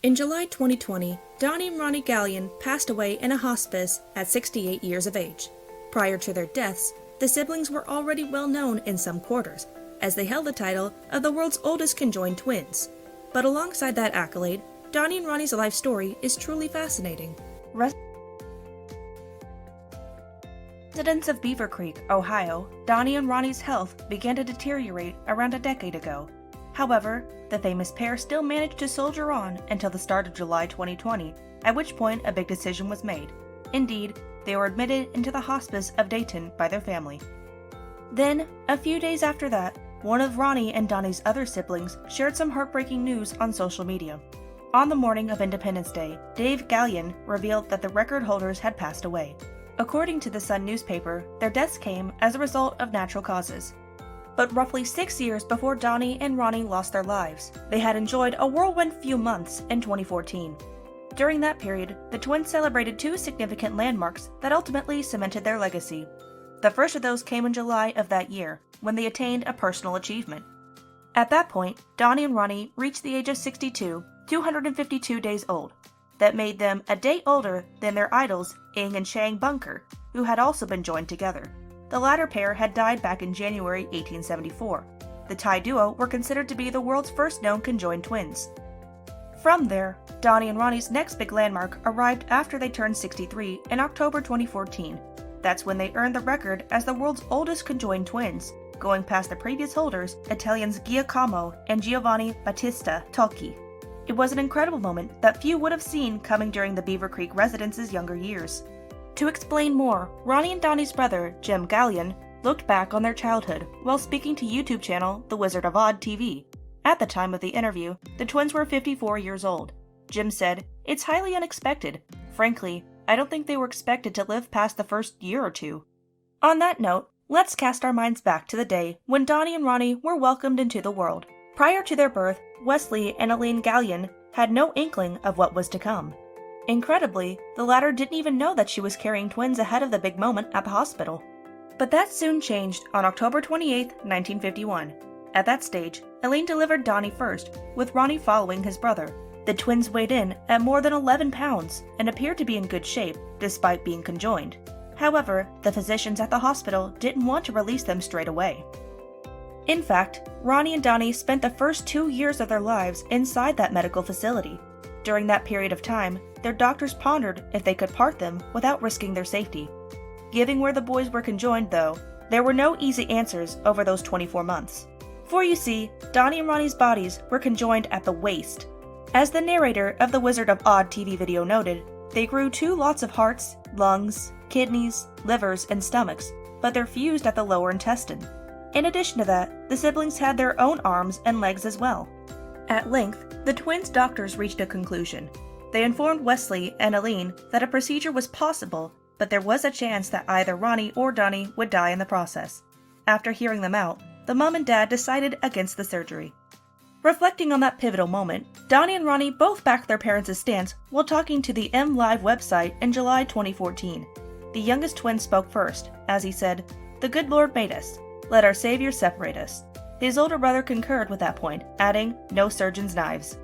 In July 2020, Donnie and Ronnie Galyon passed away in a hospice at 68 years of age. Prior to their deaths, the siblings were already well known in some quarters, as they held the title of the world's oldest conjoined twins. But alongside that accolade, Donnie and Ronnie's life story is truly fascinating. Residents of Beaver Creek, Ohio, Donnie and Ronnie's health began to deteriorate around a decade ago. However, the famous pair still managed to soldier on until the start of July 2020, at which point a big decision was made. Indeed, they were admitted into the hospice of Dayton by their family. Then, a few days after that, one of Ronnie and Donnie's other siblings shared some heartbreaking news on social media. On the morning of Independence Day, Dave Galyon revealed that the record holders had passed away. According to the Sun newspaper, their deaths came as a result of natural causes. But roughly 6 years before Donnie and Ronnie lost their lives, they had enjoyed a whirlwind few months in 2014. During that period, the twins celebrated two significant landmarks that ultimately cemented their legacy. The first of those came in July of that year, when they attained a personal achievement. At that point, Donnie and Ronnie reached the age of 62, 252 days old. That made them a day older than their idols Ing and Chang Bunker, who had also been joined together. The latter pair had died back in January 1874. The Thai duo were considered to be the world's first known conjoined twins. From there, Donnie and Ronnie's next big landmark arrived after they turned 63 in October 2014. That's when they earned the record as the world's oldest conjoined twins, going past the previous holders, Italians Giacomo and Giovanni Battista Tocchi. It was an incredible moment that few would have seen coming during the Beaver Creek residents' younger years. To explain more, Ronnie and Donnie's brother, Jim Galyon, looked back on their childhood while speaking to YouTube channel The Wizard of Oz TV. At the time of the interview, the twins were 54 years old. Jim said, "It's highly unexpected. Frankly, I don't think they were expected to live past the first year or two." On that note, let's cast our minds back to the day when Donnie and Ronnie were welcomed into the world. Prior to their birth, Wesley and Elaine Galyon had no inkling of what was to come. Incredibly, the latter didn't even know that she was carrying twins ahead of the big moment at the hospital. But that soon changed on October 28, 1951. At that stage, Elaine delivered Donnie first, with Ronnie following his brother. The twins weighed in at more than 11 pounds and appeared to be in good shape, despite being conjoined. However, the physicians at the hospital didn't want to release them straight away. In fact, Ronnie and Donnie spent the first 2 years of their lives inside that medical facility. During that period of time, their doctors pondered if they could part them without risking their safety. Given where the boys were conjoined, though, there were no easy answers over those 24 months. For you see, Donnie and Ronnie's bodies were conjoined at the waist. As the narrator of the Wizard of Oz TV video noted, they grew 2 lots of hearts, lungs, kidneys, livers, and stomachs, but they're fused at the lower intestine. In addition to that, the siblings had their own arms and legs as well. At length, the twins' doctors reached a conclusion. They informed Wesley and Elaine that a procedure was possible, but there was a chance that either Ronnie or Donnie would die in the process. After hearing them out, the mom and dad decided against the surgery. Reflecting on that pivotal moment, Donnie and Ronnie both backed their parents' stance while talking to the MLive website in July 2014. The youngest twin spoke first, as he said, "The good Lord made us. Let our Savior separate us." His older brother concurred with that point, adding, "No surgeon's knives."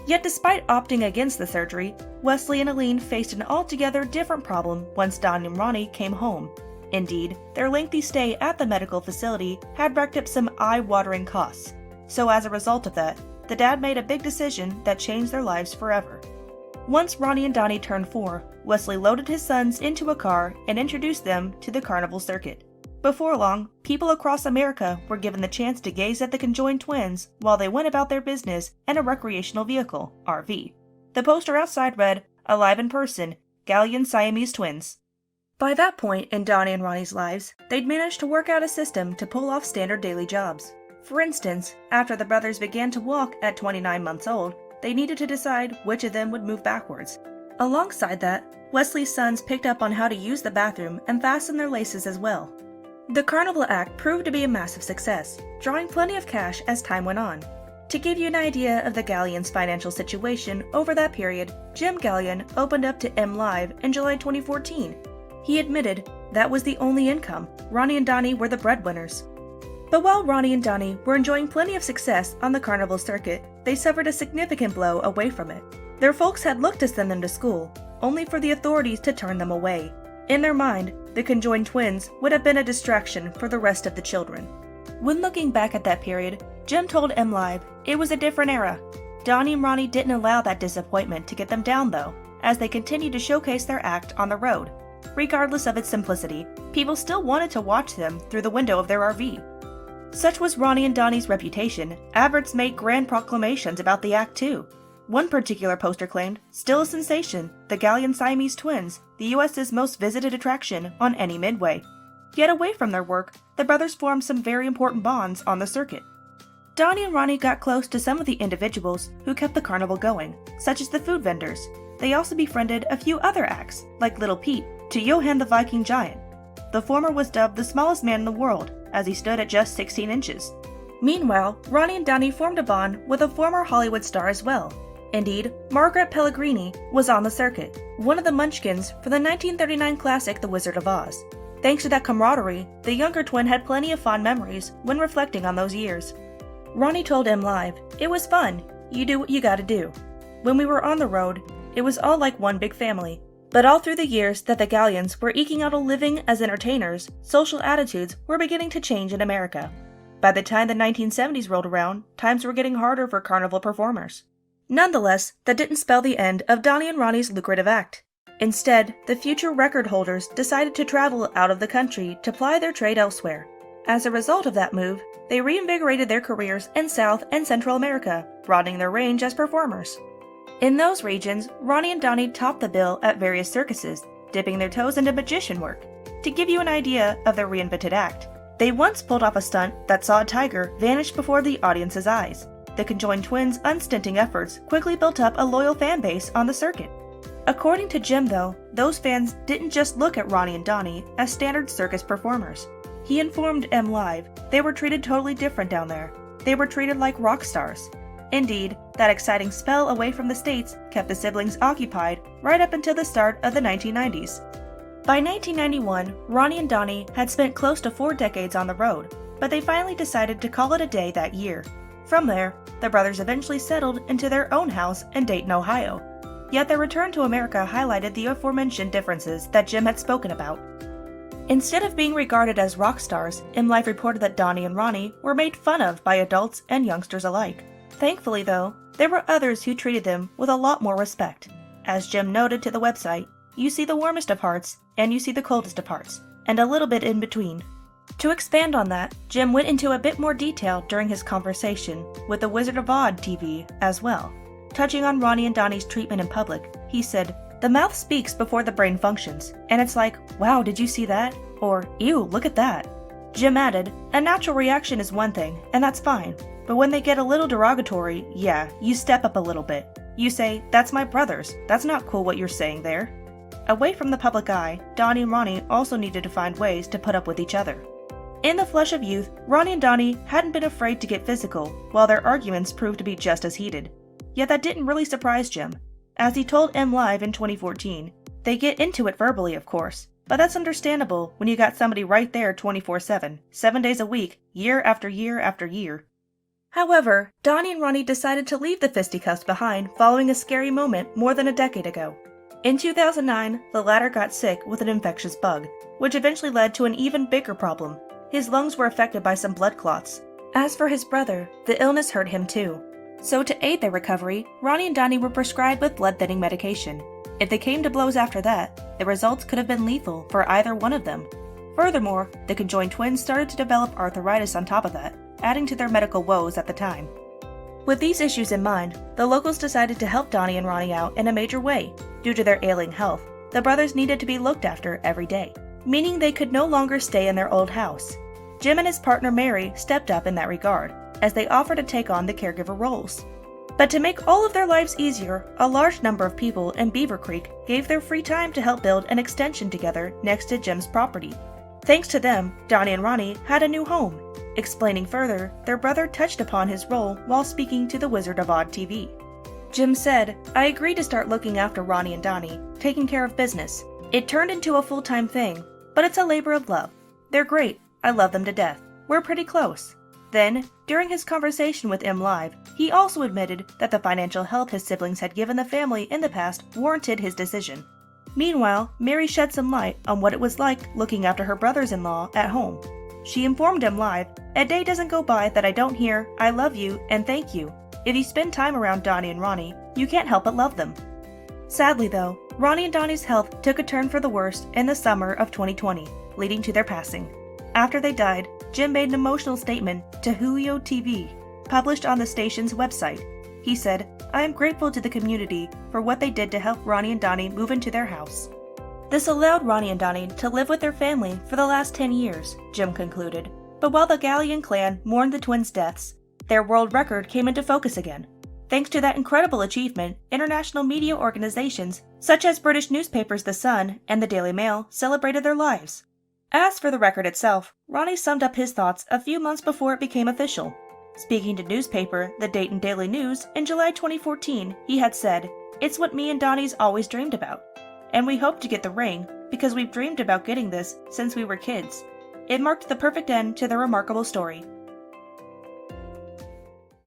Yet despite opting against the surgery, Wesley and Elaine faced an altogether different problem once Donnie and Ronnie came home. Indeed, their lengthy stay at the medical facility had racked up some eye-watering costs. So as a result of that, the dad made a big decision that changed their lives forever. Once Ronnie and Donnie turned 4, Wesley loaded his sons into a car and introduced them to the carnival circuit. Before long, people across America were given the chance to gaze at the conjoined twins while they went about their business in a recreational vehicle, RV. The poster outside read, "Alive in person, Galyon Siamese twins." By that point in Donnie and Ronnie's lives, they'd managed to work out a system to pull off standard daily jobs. For instance, after the brothers began to walk at 29 months old, they needed to decide which of them would move backwards. Alongside that, Wesley's sons picked up on how to use the bathroom and fasten their laces as well. The carnival act proved to be a massive success, drawing plenty of cash as time went on. To give you an idea of the Galyons' financial situation over that period, Jim Galyon opened up to MLive in July 2014. He admitted that was the only income. Ronnie and Donnie were the breadwinners. But while Ronnie and Donnie were enjoying plenty of success on the carnival circuit, they suffered a significant blow away from it. Their folks had looked to send them to school, only for the authorities to turn them away. In their mind, the conjoined twins would have been a distraction for the rest of the children. When looking back at that period, Jim told MLive it was a different era. Donnie and Ronnie didn't allow that disappointment to get them down though, as they continued to showcase their act on the road. Regardless of its simplicity, people still wanted to watch them through the window of their RV. Such was Ronnie and Donnie's reputation, adverts made grand proclamations about the act too. One particular poster claimed, "Still a sensation, the Galyon Siamese twins, the US's most visited attraction on any midway." Yet away from their work, the brothers formed some very important bonds on the circuit. Donnie and Ronnie got close to some of the individuals who kept the carnival going, such as the food vendors. They also befriended a few other acts, like Little Pete, to Johann the Viking Giant. The former was dubbed the smallest man in the world, as he stood at just 16 inches. Meanwhile, Ronnie and Donnie formed a bond with a former Hollywood star as well. Indeed, Margaret Pellegrini was on the circuit, one of the munchkins for the 1939 classic The Wizard of Oz. Thanks to that camaraderie, the younger twin had plenty of fond memories when reflecting on those years. Ronnie told MLive, "It was fun. You do what you gotta do. When we were on the road, it was all like one big family. But all through the years that the Galyons were eking out a living as entertainers, social attitudes were beginning to change in America. By the time the 1970s rolled around, times were getting harder for carnival performers. Nonetheless, that didn't spell the end of Donnie and Ronnie's lucrative act. Instead, the future record holders decided to travel out of the country to ply their trade elsewhere. As a result of that move, they reinvigorated their careers in South and Central America, broadening their range as performers. In those regions, Ronnie and Donnie topped the bill at various circuses, dipping their toes into magician work. To give you an idea of their reinvented act, they once pulled off a stunt that saw a tiger vanish before the audience's eyes. The conjoined twins' unstinting efforts quickly built up a loyal fan base on the circuit. According to Jim, though, those fans didn't just look at Ronnie and Donnie as standard circus performers. He informed MLive they were treated totally different down there. They were treated like rock stars. Indeed, that exciting spell away from the States kept the siblings occupied right up until the start of the 1990s. By 1991, Ronnie and Donnie had spent close to 4 decades on the road, but they finally decided to call it a day that year. From there, the brothers eventually settled into their own house in Dayton, Ohio. Yet their return to America highlighted the aforementioned differences that Jim had spoken about. Instead of being regarded as rock stars, MLive reported that Donnie and Ronnie were made fun of by adults and youngsters alike. Thankfully, though, there were others who treated them with a lot more respect. As Jim noted to the website, you see the warmest of hearts, and you see the coldest of hearts, and a little bit in between. To expand on that, Jim went into a bit more detail during his conversation with the Wizard of Oz TV as well. Touching on Ronnie and Donnie's treatment in public, he said, "The mouth speaks before the brain functions, and it's like, wow, did you see that? Or, ew, look at that." Jim added, "A natural reaction is one thing, and that's fine. But when they get a little derogatory, yeah, you step up a little bit. You say, 'That's my brothers. That's not cool what you're saying there.'" Away from the public eye, Donnie and Ronnie also needed to find ways to put up with each other. In the flush of youth, Ronnie and Donnie hadn't been afraid to get physical, while their arguments proved to be just as heated. Yet that didn't really surprise Jim. As he told MLive in 2014, they get into it verbally, of course, but that's understandable when you got somebody right there 24/7, 7 days a week, year after year after year. However, Donnie and Ronnie decided to leave the fisticuffs behind following a scary moment more than a decade ago. In 2009, the latter got sick with an infectious bug, which eventually led to an even bigger problem. His lungs were affected by some blood clots. As for his brother, the illness hurt him too. So to aid their recovery, Ronnie and Donnie were prescribed with blood-thinning medication. If they came to blows after that, the results could have been lethal for either one of them. Furthermore, the conjoined twins started to develop arthritis on top of that, adding to their medical woes at the time. With these issues in mind, the locals decided to help Donnie and Ronnie out in a major way. Due to their ailing health, the brothers needed to be looked after every day, meaning they could no longer stay in their old house. Jim and his partner Mary stepped up in that regard, as they offered to take on the caregiver roles. But to make all of their lives easier, a large number of people in Beaver Creek gave their free time to help build an extension together next to Jim's property. Thanks to them, Donnie and Ronnie had a new home. Explaining further, their brother touched upon his role while speaking to the Wizard of Oz TV. Jim said, "I agreed to start looking after Ronnie and Donnie, taking care of business. It turned into a full-time thing, but it's a labor of love. They're great. I love them to death. We're pretty close. Then, during his conversation with M Live, he also admitted that the financial help his siblings had given the family in the past warranted his decision. Meanwhile, Mary shed some light on what it was like looking after her brothers-in-law at home. She informed M Live, "A day doesn't go by that I don't hear, 'I love you' and 'thank you.' If you spend time around Donnie and Ronnie, you can't help but love them." Sadly though, Ronnie and Donnie's health took a turn for the worst in the summer of 2020, leading to their passing. After they died, Jim made an emotional statement to Julio TV, published on the station's website. He said, "I am grateful to the community for what they did to help Ronnie and Donnie move into their house." This allowed Ronnie and Donnie to live with their family for the last 10 years, Jim concluded. But while the Galyon clan mourned the twins' deaths, their world record came into focus again. Thanks to that incredible achievement, international media organizations such as British newspapers The Sun and the Daily Mail celebrated their lives. As for the record itself, Ronnie summed up his thoughts a few months before it became official. Speaking to newspaper The Dayton Daily News in July 2014, he had said, "It's what me and Donnie's always dreamed about. And we hope to get the ring because we've dreamed about getting this since we were kids. It marked the perfect end to their remarkable story."